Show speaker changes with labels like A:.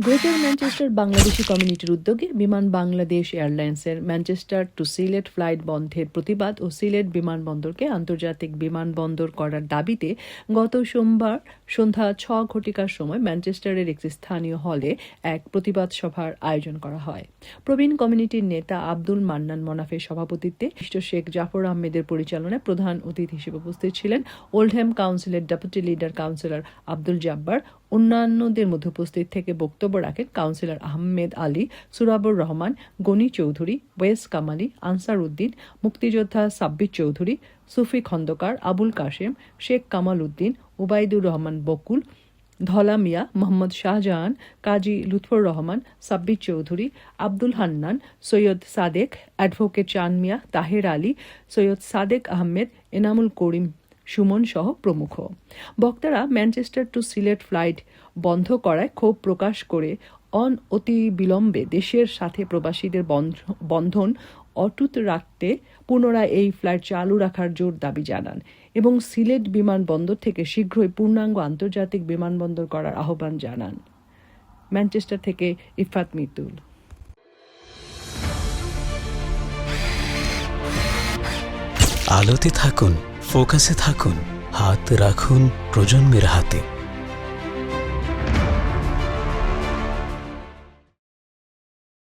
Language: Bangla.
A: গ্রেটার ম্যানচেস্টার বাংলাদেশি কমিউনিটির উদ্যোগে বিমান বাংলাদেশ এয়ারলাইন্সের ম্যানচেস্টার টু সিলেট ফ্লাইট বন্ধের প্রতিবাদ ও সিলেট বিমানবন্দরকে আন্তর্জাতিক বিমানবন্দর করার দাবিতে গত সোমবার সন্ধ্যা ৬ ঘটিকার সময় ম্যানচেস্টারের একটি স্থানীয় হলে এক প্রতিবাদ সভার আয়োজন করা হয়। প্রবীণ কমিউনিটির নেতা আব্দুল মান্নান মনাফের সভাপতিত্বে শেখ জাফর আহমেদের পরিচালনায় প্রধান অতিথি হিসেবে উপস্থিত ছিলেন ওল্ডহ্যাম কাউন্সিলের deputy leader councillor Abdul Jabbar. অন্যান্যদের মধ্যে উপস্থিত থেকে বক্তব্য রাখেন কাউন্সিলর আহমেদ আলী, সুরাবুর রহমান, গনি চৌধুরী, ওয়েস কামালি, আনসার উদ্দিন, মুক্তিযোদ্ধা সাব্বির চৌধুরী, সুফি খন্দকার, আবুল কাশেম, শেখ কামাল উদ্দিন, উবাইদুর রহমান বকুল, ধলা মিয়া, মোহাম্মদ শাহজাহান, কাজী লুৎফর রহমান, সাব্বির চৌধুরী, আব্দুল হান্নান, সৈয়দ সাদেক, অ্যাডভোকেট চান মিয়া, তাহের আলী, সৈয়দ সাদেক আহমেদ, এনামুল করিম সুমন সহ প্রমুখ। বক্তারা ম্যানচেস্টার টু সিলেট ফ্লাইট বন্ধ করায় ক্ষোভ প্রকাশ করে অতি বিলম্বে দেশের সাথে প্রবাসীদের বন্ধন অটুট রাখতে পুনরায় এই ফ্লাইট চালু রাখার জোর দাবি জানান এবং সিলেট বিমানবন্দর থেকে শীঘ্রই পূর্ণাঙ্গ আন্তর্জাতিক বিমানবন্দর করার আহ্বান জানান। ম্যানচেস্টার থেকে ইফাত মিতুল।
B: আলোতে থাকুন, ফোকাসে থাকুন, হাত রাখুন প্রজন্মের হাতে।